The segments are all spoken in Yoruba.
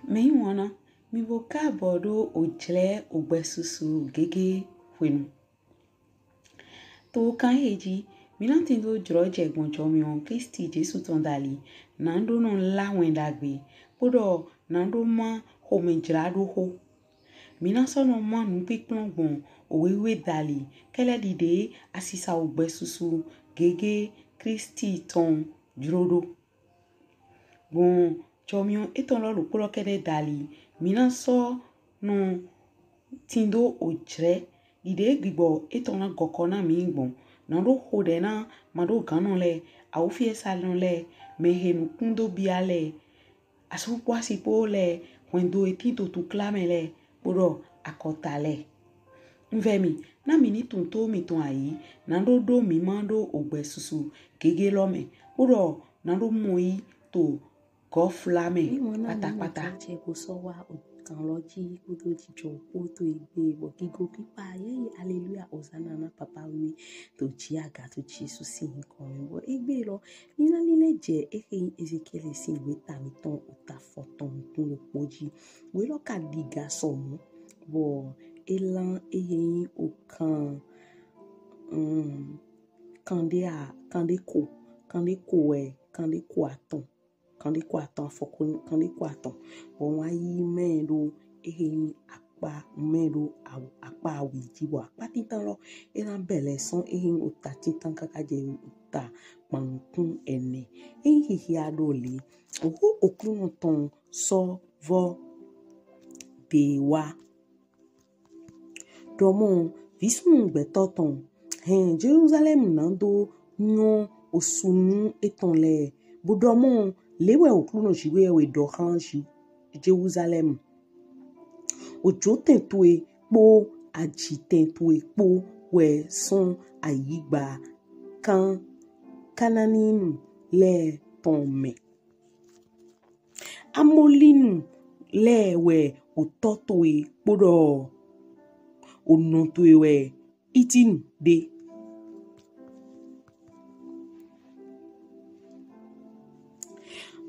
Me wana mi voka bodo ojle ogbesusu gege wenu. To kan heji mi nan tindo droje gonjo mi on Kristi Jesu tondali nando non la wendagbe podo nando ma ho me jrado ho. Mi nan sono ma nu pikplon bon owewe dali kele dide asisa ogbesusu gege Kristi ton drodo. Bon chomion eton lo lukuro kede dali mina so no tindo ojre ide gbibo eton na gokona mi bon na do hode na mado ganon le awufie salon le mehenu kundo biale asu kwasi po le wendo etito tu klame le podo akota le mvemi na mini tunto mi ton ayi na do mi mando ogbesusu gege lome podo na do moi to go flame patapata kan loji kudo jijo to igbe bo gigo pipa ye hallelujah hosanna na papa we to ji aga to Jesus sin kon bo igbe lo ni na lile je Ezekiel sin we ta mi ton uta foton kun lo poji we lo ka diga so mu bo elan eyin o kan kande ko aton kande ko aton fokun kande ko aton bon wa yi mendo ehin apa mendo apa awiji bo apa titan lo eran bele son ehin ota titan kaka je ota pankun ene ehin adole ohu oklun ton so vo bewa domo visun gbetoton Jerusalem nando nyon osunu etonle bodomo lewe okluno jiwe we dohanji Jerusalem ojo tentue po ajitentue po we son ayigba kan kananin le tonme amolinu le we ototue podo onotue we itin de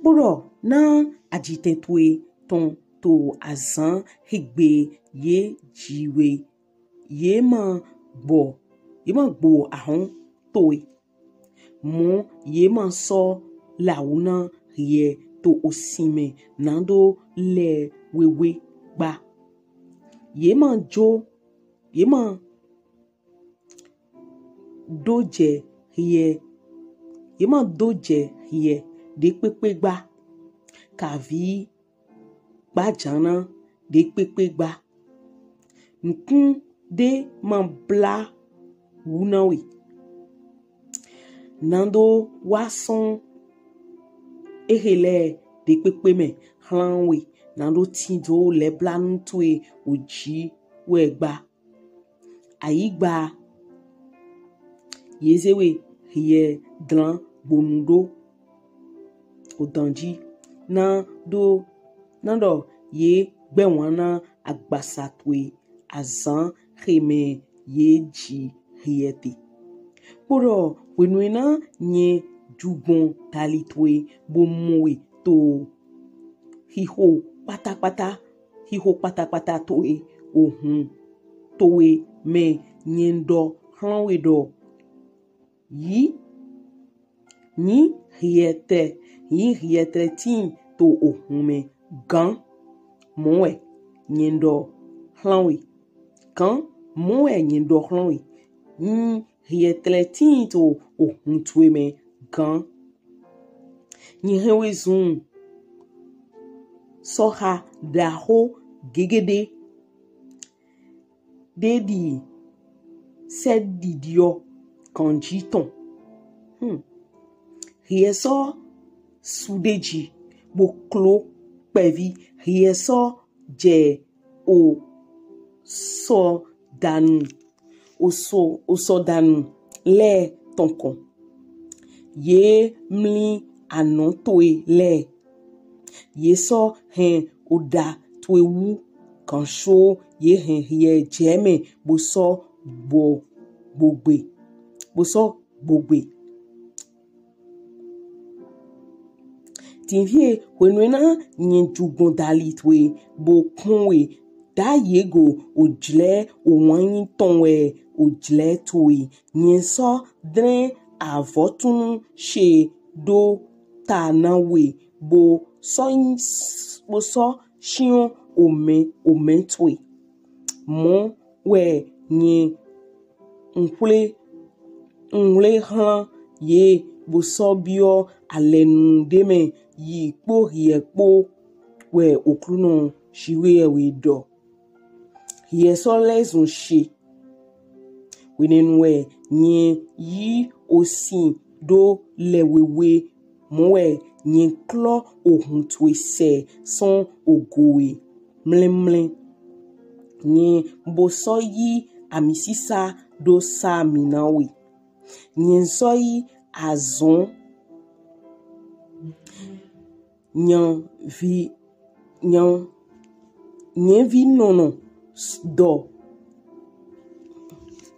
Boro na ajitentue ton to azan higbe ye jiwe ye ma gbo ahon towe mo ye ma so launa ye to osime nando le wewe gba ye ma doje ye de pepe gba kavi gbajana de pepe gba nkun de mambla wunawe nando wason ehele de pepe me hlanwe nando tindo le blanutwe oji we gba ayigba yezewe ye dran bonudo odanji nando ye gbewana agbasatwe azan heme ye ji hiete poro wenuina nye jugbon talitwe bomowe to hiho patapata towe ohun towe me nyendo hanwe do yi hiete tin to ohume gan moe nyendo hlanwe kan moe nyendo hlanwe hiete tin to ohun tuwe me gan nyihewe zun soha daho gegede dedi sedidio kanjiton Rieso sudeji boklo pevi rieso je o so danu le tonkon ye mli anotoe le ye so oda twewu kansho ye rie jeme boso gbogbe tinvie wenwena nyen jugon dalitwe bo kunwe da yego ojle owanyi tonwe ojle towe nyen so dren avotun she do ta nawe bo so shion ome towe mon we nyen nle han ye bo so bio alenu deme yi po yepo we okruno shiwe we do ye so lezun she wenenwe nye yi osin do lewewe mowe nye klo ohun twese son ogowe mlemle nye bo so yi amisisa do sa minawe nye so yi azon nyan vi nono do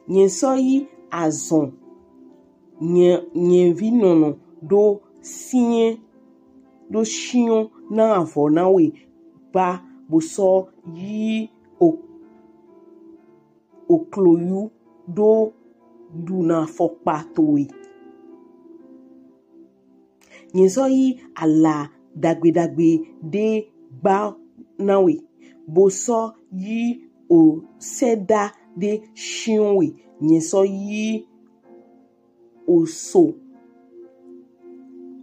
nyen so yi azon nyen vi nono do sinye do shion na avon na we ba bo so yi okloyu do du na fokpa towe nyen so yi ala dagbe de ba na we bo so yi o seda de shinwe nyen so yi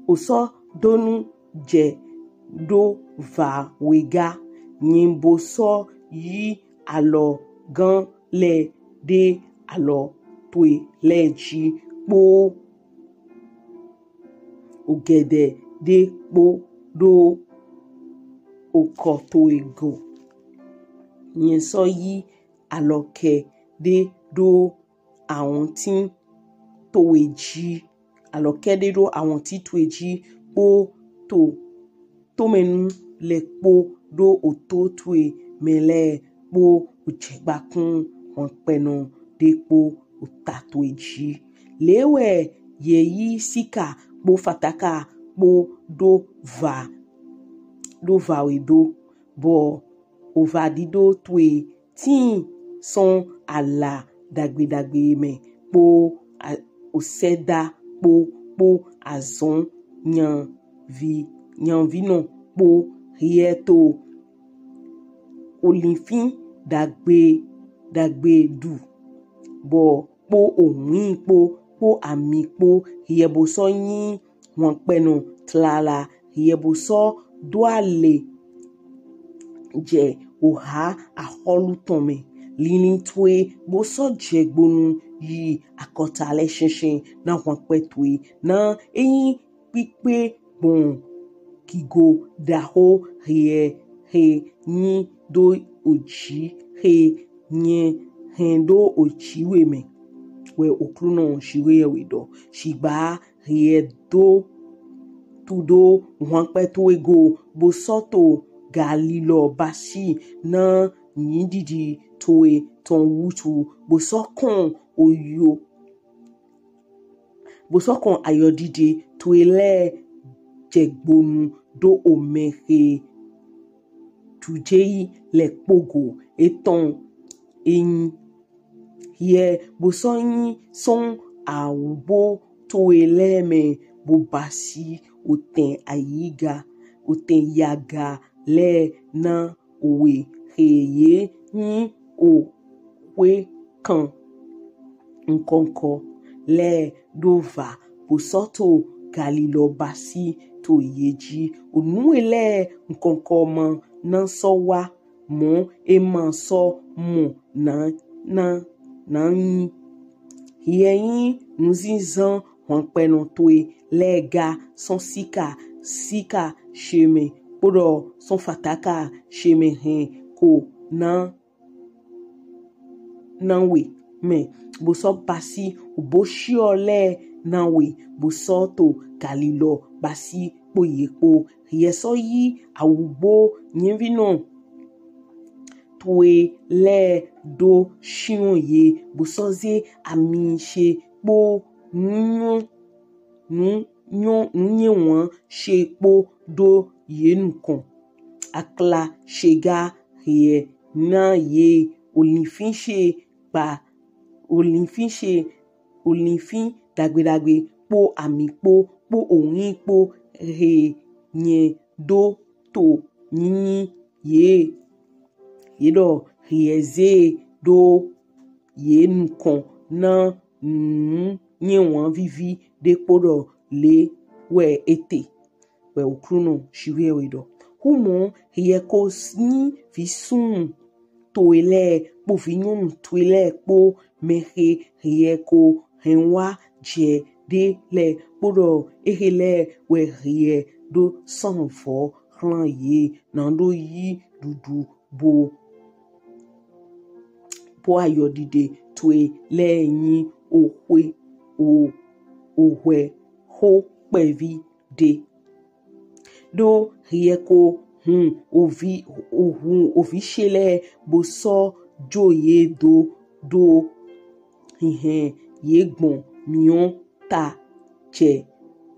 oso donu je do va wega nyen bo so yi alo gan le de alo twe leji po ogede de po do okoto ego nyen so yi aloke de do àwọn tí tó eji aloke de do àwọn tí tó eji po to menu le po do oto twe mele po uchegbakun on penu de po utato eji lewe ye yi sika po fataka po do va we do bo ovadido twe tin son ala dagbe me po oseda po azon nyan vi no po rieto olifin dagbe du bo po ohun po ami po yebo so yin won penu tlala yebo so doale je oha aholutonme lini twe bo so je gbonu yi akota le shinshin na won petwe na eyin pipe bon kigo daho he ni do oji he nye hendo oji we okruno shiwe we do shigba he do tudo won peto ego bo soto galilo bashi na yindidi towe ton wutu bo sokon ayodide toele jegbonu do omehe tujeyi le pogo eton eyin ye bo so yin son awubo toele me bo basi oten ayiga oten yaga le na owe heye yin o we kan nkonko le dova bosoto galilo basi to yeji onuele nkonko mo na so wa mo e ma so mo na yin yin nzizan won penu toe lega son sika sheme podo son fataka sheme ko na we me bo so basi bo shiole na we bo so to galilo basi poyepo yeso yi awubo nyevino toe le do shion ye bo so ze ami she po nu nye wan she po do yenu kon akla shega ye na ye olifin she pa olifin dagbe po ami po orin po he nye do to yini ye do rieze do ye nkon na nye wan vivi de podo le we ete we okruno shiwe we do humo ye ko ni visun toile po vinyon toile po mehe ye ko henwa je de le podo ehele we rie do sanfo ran ye nando yi dudu bo ayodide twe leyin ohwe ho pevi de do rieko ovi shele bo so joye do ye gbon mion ta che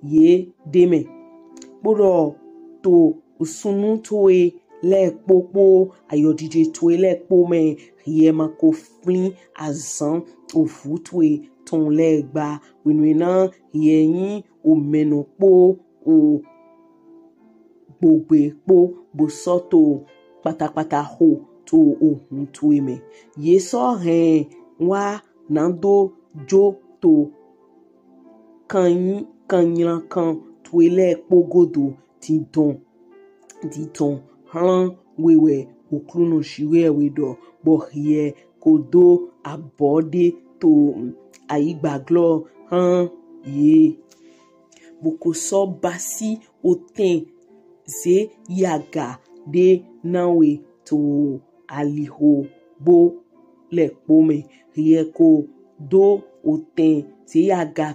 ye deme bodo to usunu toe le popo ayodide toe le po me ye mako flin azan ofu toe ton le gba winwina ye yin o menopo o gbogbe po bo soto patapata ho to ohun toe me ye so wa nando jo to kanyan kan toele pogodo titon han wewe okruno shiwe we do bo ye kodo abode to aigbaglo han ye boko so basi oten ze yaga de nawe to aliho bo le pome ye ko do oten ze yaga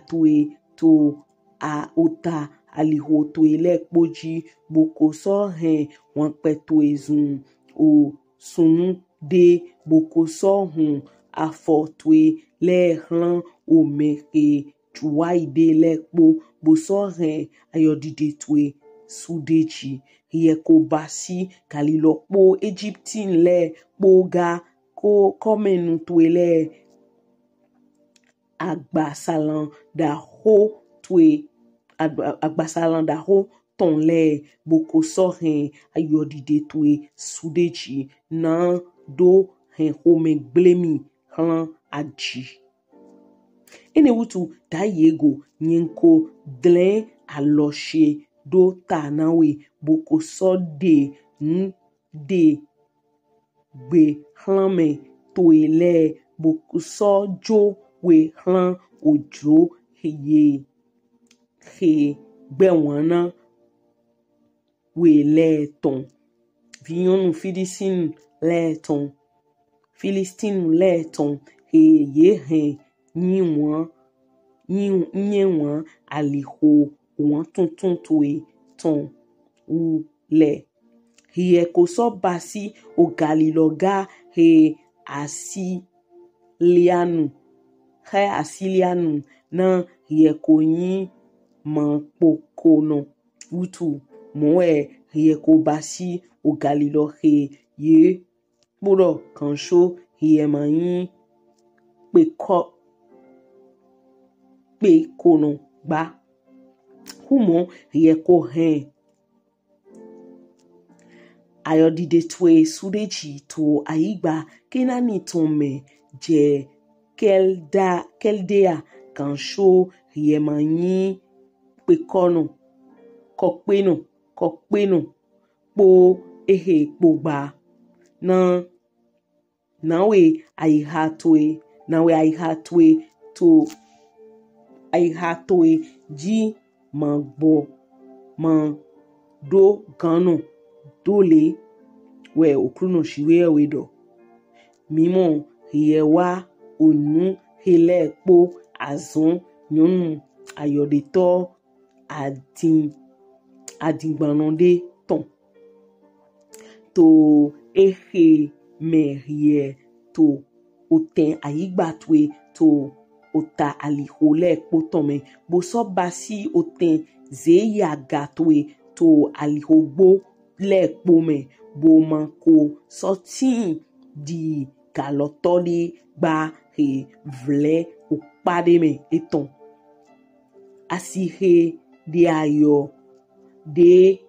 to a ota aliho to ele poji boko so wan peto ezun o sunu de boko so afo to le ran o meke tuwa ide le po bo so ayodide to sudeji ye ko basi kalilo po Egyptine le po ga ko komenu to ele agbasalan da ho ton le boko so ayodide to sudeji na do home blemi han aji ene wutu da yego nyenko dlen aloshe do ta nawe boko so de gbe hlame to ele boko so jo we hlan ojo he gbe wana we le ton vionu Philistine le ton ye nye wan aliho wan tuntun toe ton u le ye ko so basi o galiloga asilianu na ye ko yin manpokono utu moe ye ko basi o galilo ye puro kansho ye mayin pe kono gba humo ye ko ayodide twe sudeji to aigba kenani tome je keldea kansho ye mayin pe kono kokpeno po po gba nawe aihatwe ji magbo do gano dole we okruno shiwe we do mimo ye wa onu hele po azon nyonu ayodeto adingbanode ton to merie to oten aigbatwe to ota alihole potome bo so basi oten ze ya gatwe to alihogbo le pome bo manko sorti di galotoli gba he vle opade me eton asihe de ayo de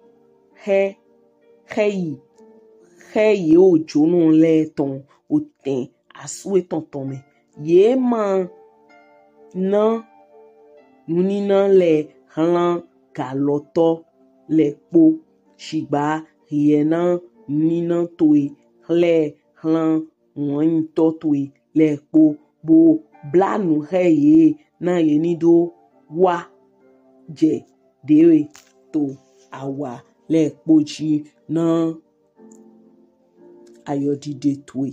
he heyi ojo no le ton oten aswe tonton me ye man na nuni na le hlan galoto le po shigba ye na nuni na toy le hlan won to toy le po bo blanu heye na ye ni do wa je dewe to awa le poji na ayodide toy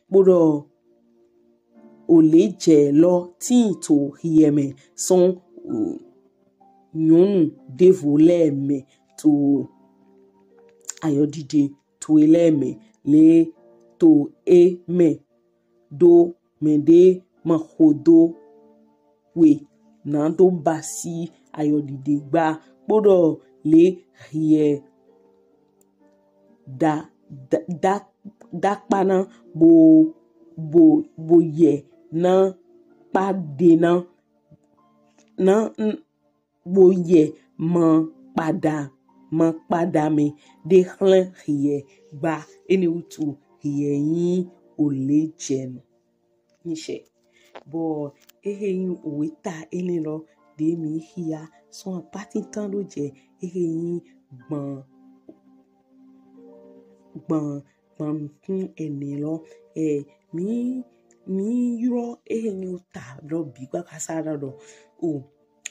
bodo ole je lo tin to hieme son nyonu devole me to ayodide to eleme le to me do me de mahodo we na do basi ayodide gba bodo le hie da pana bo ye na pa de na bo ye ma pada me de hlan hie gba eni utu hie yin ole jenu nishe bo yin oweta eni lo de mi hia son pati tan lo je yin gbon kun eni lo mi yuro yin uta lo bi gba kasara do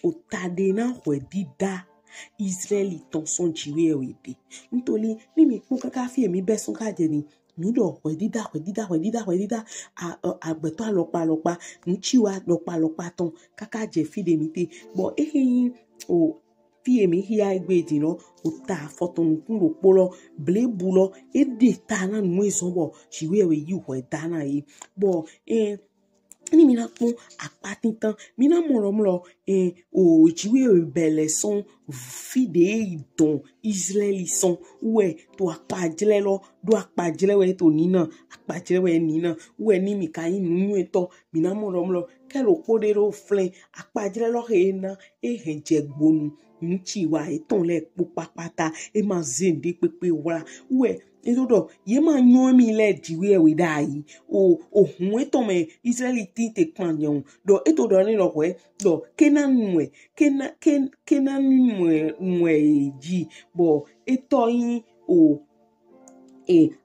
o tade na dida Israeli ton son jiwe wede ntoli mi kun kaka fi emi besun ka je ni mi do dida agbeto alopa nchiwa lopa ton kaka je fi de mi te bo yin o fi emi hia egbe di no o ta foton kun lo polo blebu lo e de ta na nu ezonbo jiwe we yi ho da na yi bo ni mina pon apatintan mina moro o jiwe bele son fide idon Israeli son we to apajele lo do apajele we to nina apajele we nina we ni mi kan nu eto mina moro kelo podero flen apajele lo he na henje gbonu nchi wa eton le popapata e ma zende pepe wa we edodo ye ma nyon mi le diwe we dai o hun eton me Israeli ti te kan yon do edodo ni lo we do kenan mwe ji bo eto yin o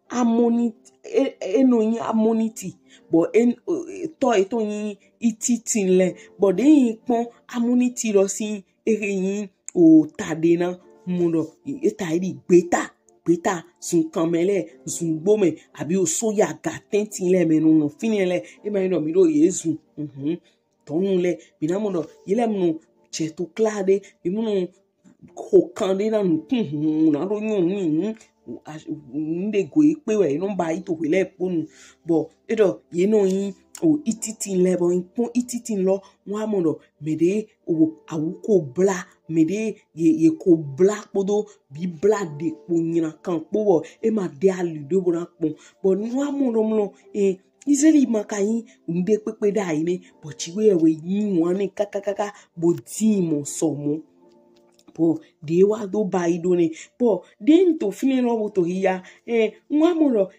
ammonity eno yin ammonity bo eto yin ititin le bo de yin pon ammonity lo sin yin o tade na mundo eta iri gbeta sun kamele sun gbome abi o soya gatentin le menu finile e ma ino mi do yezu tonun le bina mundo yele munu cheto klade bi munu kokande na na ro yun ni nde go ipe we no ba ito le ponu bo edo ye no yin o ititin le bo ipon ititin lo wa mundo mede o awuko bla mede ye ko bla podo bi bla de ponyina kan po e ma de aludo bo na pon bo wa mundo Israeli makayin unde pepe da ine bo chiwe we yin wan ni kakakaka bo di mo somo po de wa do ba idone po den to fini no to hiya nwa mo lo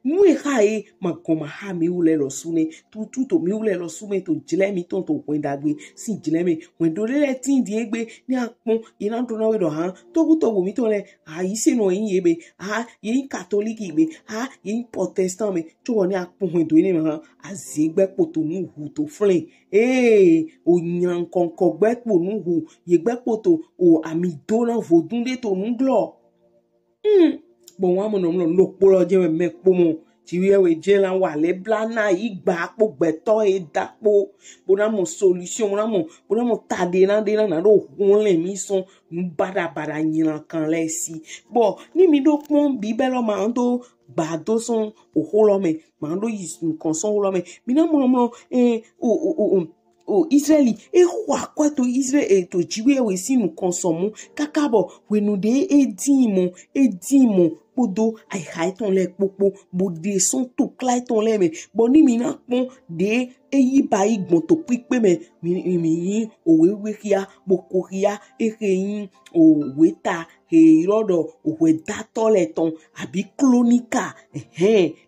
nu e makoma ha mi ule lo sune tu to mi ule lo sume to jile mi ton to pon dagbe si jile mi wen do le tin di egbe ni apon ina do na we do han to wo mi to le yi se no yin yebe yin catholic igbe yin protestant me to wo ni apon wen do ni han azegbe poto nu hu to flen o nyan konko gbe po nu hu ye gbe poto o ami dona vodunde to nglo bon wa mo no lo polo je me pomo ti wi we je lan wa le blana igba po gbeto e dapo bona mo solution bona mo tade na ro hun le mi son bada yin kan le si bo ni mi do pon bi belo ma ndo gba do son o holo me ma ndo yi nkan son holo me mi na mo o Israeli wa kwa to Israel to jiwe we si nu consomme kakabo we nu de edimo podo ai haiton le popo bo de son to klaiton le me boni mina pon de eyi ba igbon to pipe me mi o we kia boko kia ekeyin o weta he rodo o we dato le ton abi clonica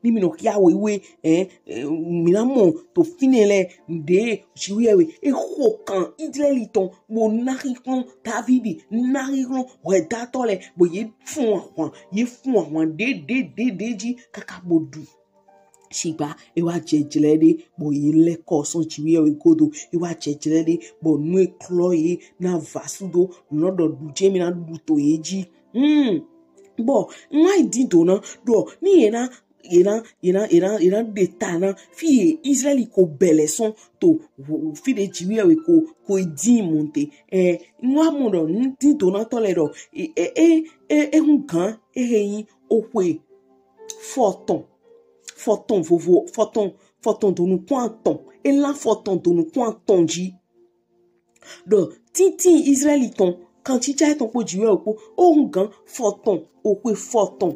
ni mi no kia we mina mo to finele de jiwe e hokan Israeli ton bo narikon David narikon we dato le bo ye fun àwọn de ji kakabodu shiba ewa jejlede bo ile ko so jiwe godo ewa jejlede bo nu ekloye na vasudo nodo duje mi na duto eji bo nwa idido na do ni ena deta na fi Israeli ko bele son to fi de jiwe ko di monte nwa mo do dido na to le do hun kan eyin okwe Forton do nous pointon et là forton do nous pointon ji do titi Israéliton quand tu as ton po jiwe opo o gan forton okwe forton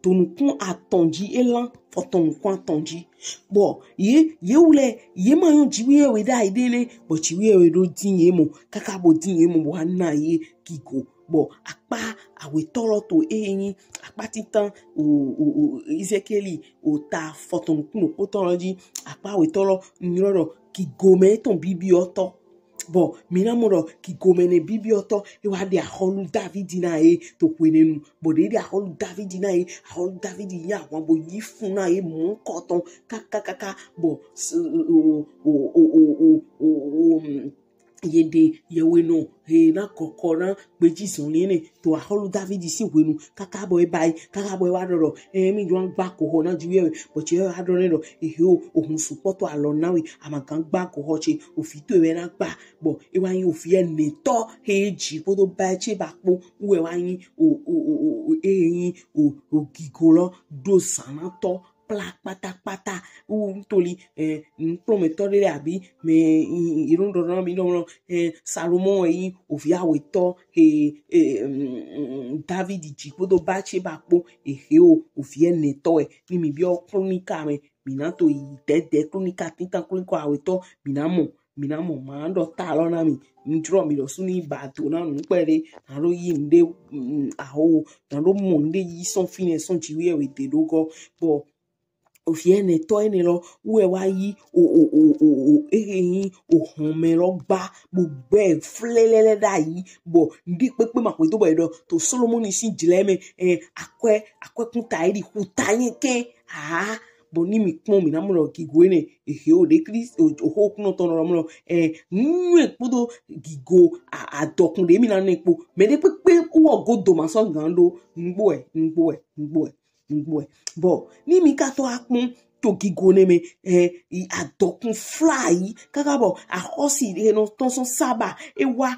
do nous point attendu et là forton nous pointon ji bo ye ule ye mayon jiwe we da idele bo jiwe we do dinye mo kaka bo dinye mo bo na ye kigo bo apa awe tolo to eyin apa titan o Ezekieli o ta foton kuno potology apa awe tolo nroro ki gome ton bibi oto bo mina moro ki gome ne bibi oto e wa de aholu David na to kwenenu bo de aholu David na aholu David ya wa bo yifun na mu koton kaka bo yede yeweno he na kokona beji sonlene to aholu David si wenu kakabo e bai kakabo e wadoro mi juan gba ko ho na jiwe but ye adore do ehio ohun support alonawi amakan gba ko ho che ofito e na gba bo e wa yin ofie ne to heji podo ba che ba po we wa yin o gigolo do sanato pata toli prometore abi me irundo na mi no Salomon yi ovia weto David ji podo bache bapo eheo ovie neto ni mi bio chronica me minato yi de chronica tinta chronica weto minamo mando talo na mi njro mi lo suni bato na npere na ro yi nde aho na ro mo nde yi son fine son jiwe we de logo bo ofiene to ene lo we wa yi eyin ohun lo gba gbogbo e flelele da yi bo ndi pepe ma pe to bo do to Solomon si jileme akwe kun tairi ku tayin ke bo ni mi pon mi na mo lo gigo ene o de Christ o kun to no mo nu epodo gigo adokun de mi na nepo me de pepe wo godo ma so gando ngbo e bo ni mi ka to akun to gigone me adokun fly kakabo ahosi no ton son saba e wa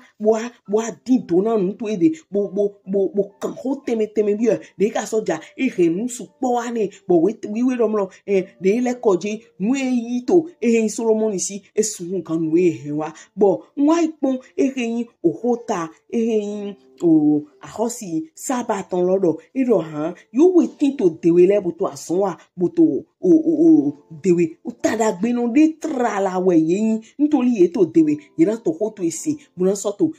din dona ntu ede bo kan ho teme bi de ka soja renu supo ane bo we romlo de le koje nu yi to Solomon si esun kan nu wa bo nwa ipon yin ohota o ahosi saba ton lodo iro han you we think to dewe le buto asunwa buto o dewe utada gbe no de trala we yin nítorí to dewe ira to hoto ese muna soto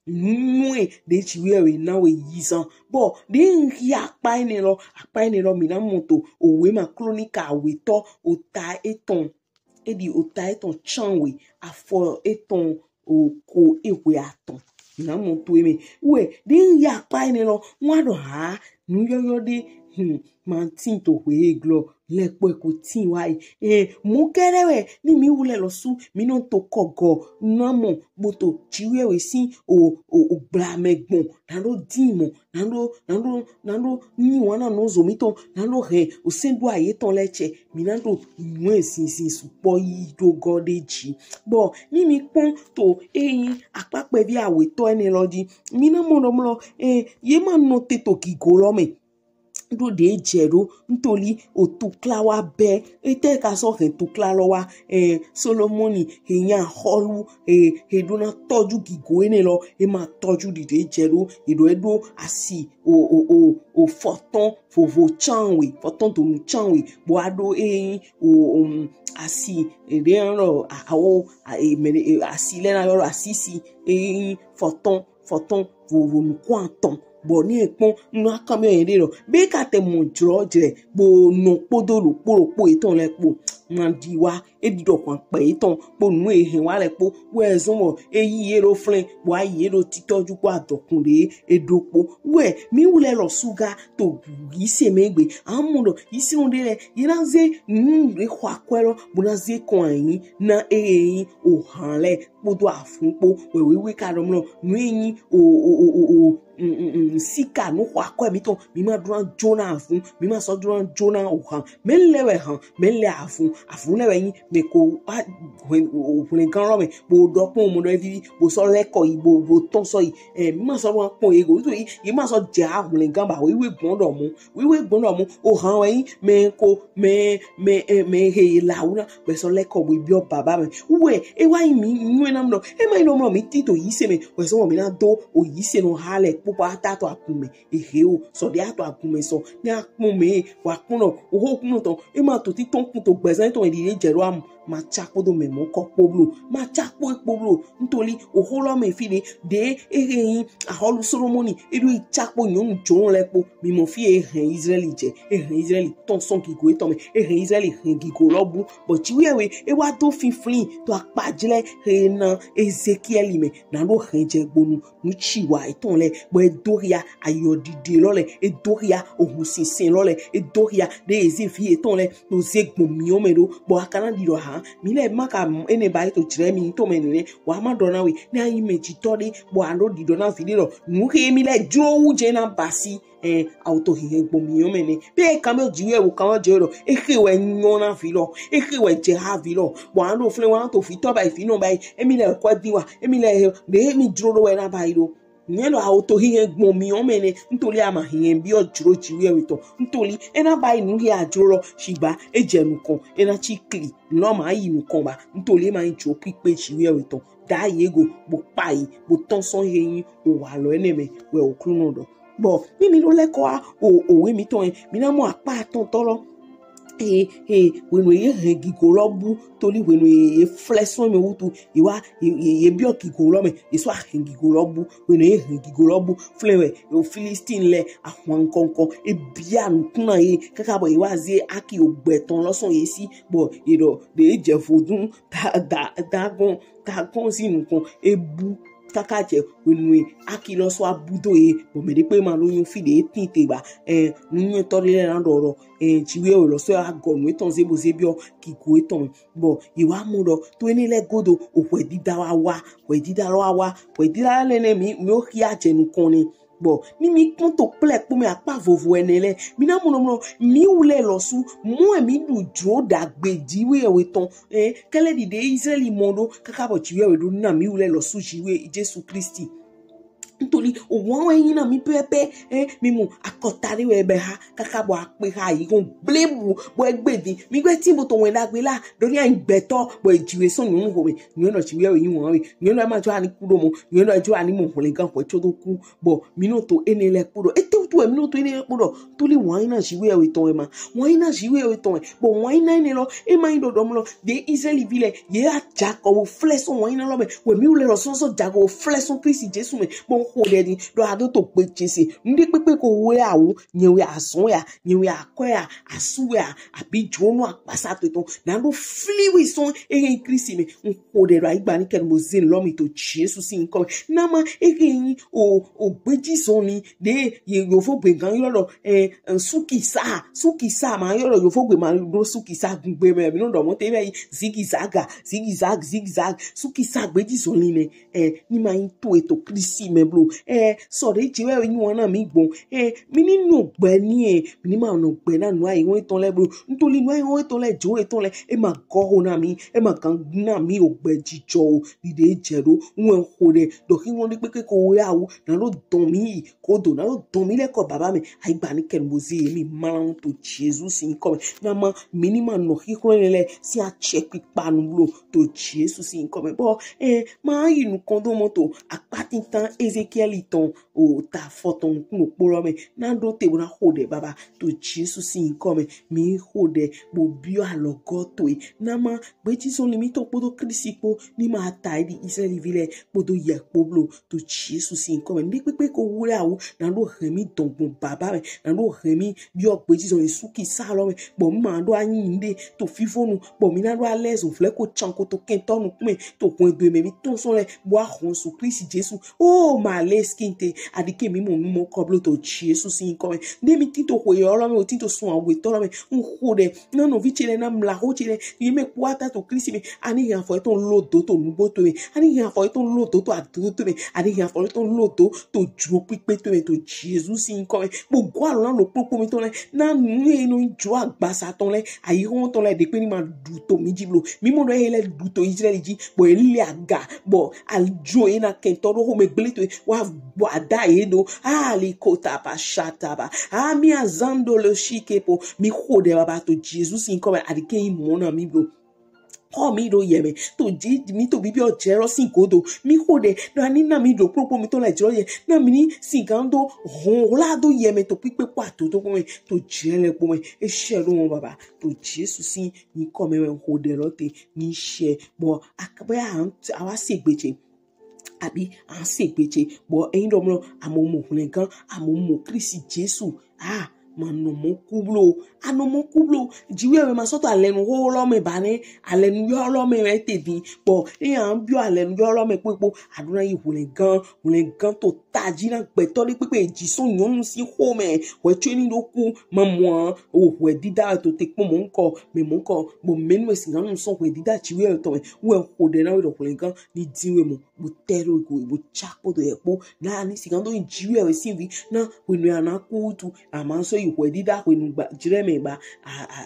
nwe de chiwe we na we yisan bo de nria apa ene lo mina moto o we ma chronica we to o ta eton chanwe afo eton o ko ewe aton na mo to eme we de ya pa ene lo won do ha nu yoyo de man tin to we glo lepo e ko tin wa mo kerewe ni mi wule lo su mi no to kogo na mo boto chiwe we si o bra megbon na ro dimo na ro ni wana no zo mi to na ro o sendu aye ton leche mi na do nu esin supo yi do godeji bo ni mi pon to apape bi awe to ene lo di mi na mo ye ma no te to gigo lo me do de jero ntoli otukla wa be ete ka so hen tukla lo wa Solomoni eyan holu eduna toju gigo ene lo e ma toju de jero edo asi o forton fovo chanwe forton to mu chanwe bo ado asi ede ro awo asi le na yo asisi forton vovo mu kwanton bo ni epon nu akami ere ro be ka te mo jro jre bo no podo lo poropo iton le po man diwa edido kan pe iton po nu ehin wa le po we zunmo eyi ero flen bo ayi ero titoju po adokun re edopo we mi wule lo suga to ise megbe amudo isi onde le iranze re kwa kwero bo na ze kon yin na eyin o hanle podo afunpo we ka ro mo nu yin sika no kwa kwa miton mi ma duran jona afun mi ma so duran jona ohan menlewe han menle afun lewe yin me ko opun kan ro me bo dopon mo do vi bo so leko ibo bo ton so yi mi ma so won pon ego so yi ma so je afun kan ba we gbondo mu ohan we me ko me he launa be so leko bo bi o baba me we e wa yi mi nwe na mdo e ma ino mo mi tito yi se me we so mo mi na do o yi se no hale pupo atato akume eheo so de ato akume so ni akume wa kuno oho kuno to e ma to ti ton kun to gbezan to ide jero am ma chapo do memo ko poblo ma chapo poblo ntoli oho lo me file de ehin aholu Solomoni edu chapo nyun jon lepo mi mo fi ehin Israeli ton son ki go eton me ehin Israeli hin gigo lobu but chiwewe e wa do finfin to apajile na Ezekiel me na lo hin je gbonu nu chiwa eton le bo edoria ayodide lole edoria ohun sinsin lole edoria de ezefi eton le no zegbon mi o mero bo akana diro ha mi le maka ene ba to jire mi to menire wa ma dona we na yi meji tori bo ando dido na fidiro nu he mi le jowu je na basi auto hi gbon mi o mene be kamo jiwe wo kamo jero ekewe nyona filo ekewe je ha filo bo ando fle wa to fi to ba fi no ba emi le kwa diwa emi le de mi juro we na ba iro nyelo auto hi gbon mi o mene ntoli ama hi bi ojuro jiwe we to ntoli ena ba inu hi ajuro shigba ejenu kan ena chikiri lo ma yi nu kan ba ntoli ma njo pipe jiwe we to da yego bo pai bo ton son yin o wa lo eneme we okunu do bo mi lo leko we mi ton mi na mo apa ton toro wenu ye gigo lobu toli wenu ye fleson me wutu iwa ye bio gigo lo me iso gigo lobu wenu ye gigo lobu flewe o Philistine le ahwan konko bia nkuna ye kaka bo iwa ze aki ogbeton loson ye si bo iro de jefodun ta gon si nkon ebu kaka je wenu aki lo so abudo ye bo me de pe ma loyun fi de tinte ba nyu tori le ran doro jiwe o lo so agonu eton ze bo ze bio kigo eton bo iwa mudo to eni le godo o we dida le ne mi o ki ajenu kon ni bo ni mi kon to ple po me apa vovo enele mi na mono mi wule lo su mo mi du dro da gbejiwe we ton kele di de Israeli mondo kaka bo jiwe we do na mi wule lo su jiwe Jesu Kristi ntoli owo yin na mi pepe mi mu akotari we be ha kaka bo ape ha yi gon blebu bo egbedi mi gbe ti mo to wen dagbe la do ni an gbeto bo ejiwe so ni wo we ni no chiwe yin won we ni no ma jo ani kudo mo ni no jo ani mo hole gan po to ku bo mi no to enele kudo etutu mi no to enele kudo toli won na chiwe we to e ma won na chiwe we to bo won na ni lo e ma ndo do mo lo de Israeli vile ye aja ko fleson won na lo me we mi ule lo so jago fleson Kristi Jesu me bo ko de di do ado to pe chese ndi pepe ko we awo nyewe ason ya nyewe akoya asuwe abi jono apasa to na do fliwi son Kristi me ko de ra igba ni ken mo zin lo mi to Jesu sin ko na ma yin o gbeji son ni de ye yo fo gbe gan yo suki sa ma yo fo gbe ma do suki sa gbe me no do mo te be zigzag suki sa gbeji son ni ne ni ma yin to Kristi me blo blo sorry jiwe we nyu na mi gbon mi ni no gbe ni mi ni ma no gbe na nu ayi won ton le bro ntoli nu ayi won ton le jo e ton le e ma go na mi e ma kan na mi ogbe jijo ni de jero won ho de do ki won ri pe ko we awo na lo don mi ko do na lo don mi le ko baba mi ayi gba ni ken mozi mi ma to Jesus sin ko na ma minima no ki ko le si a check pipa nu blo to Jesus sin ko bo ma yi nu kon do moto apati tan Ezekiel iton o ta foton no poro me na do te na ho de baba to Jesus sin ko mi ho de bo bio alogo to na ma be ti so limito podo krisipo ni ma ta di Israel vile podo ye poblo to Jesus sin ko ndi pepe ko wure awo na do remi dongbon baba me na do remi bio pe ti so suki sa lo me bo ma do ayin nde to fifonu bo mi na do ales on fle ko chanko to kentonu me to point de me mi ton so le bo a ron su Christ Jesus oh ma les kinte adike mi mo koblo to Jesus sin ko de mi tito ko yo lo me o tito so awe to lo me un de no no vichile na mla ho chile yi me kwata to Christ me ani yan fo ton lodo to nubo to me ani yan fo ton lodo to adu to me ani yan fo ton lodo to ju pipe to me to Jesus sin ko bo gwa lo lo popo mi to le na nu jo agbasa ton le ayi won ton le de pe ni ma du to mi jiblo mi mo do ele du to Israel ji bo ele aga bo aljo ina kento ro me gbele to wa bo ada edo ali kota pa shata ba ami azando lo shikepo mi khode baba to Jesus in come adike imona mi blo oh mi do yeme to ji mi to bibi o jero sin kodo mi khode do ani na mi do propo mi to la jero ye na mi ni sigando hon la do yeme to pipe kwato to me to jele po me e shero mo baba to Jesus sin ni come we khode rote ni she bo akabe awa segbeje abi an segbeje bo eyin do mo amomo hunle gan amomo Christ Jesus mano mo kublo jiwe we ma soto alenu ho lo me bane alenu yo lo me tedin bo an bio alenu yo lo me pepo aduna yi hulen gan to taji na gbeto ni pepe ji so yonu si ho me we training do ku mamo o we dida to te po mo nko bo menu si nganu so we dida jiwe to we ho de na we do hulen gan ni diwe mo bo tero go bo chapo do epo na ni si ngando jiwe we si vi na we nu ana ku tu amanso iwe dida kwenu jireme ba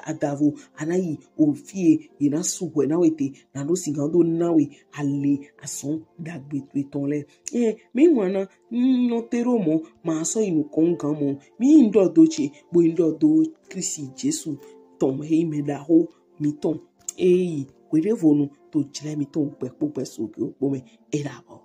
adavo anayi ofie ina sugwe na wete na no singando nawe ale ason dagbe ton le mi wana no teromo ma so inu kongan mo mi ndo doche bo ndo do Christ Jesus ton he me da ho mi ton were vonu to jireme ton pe so ke o me era bo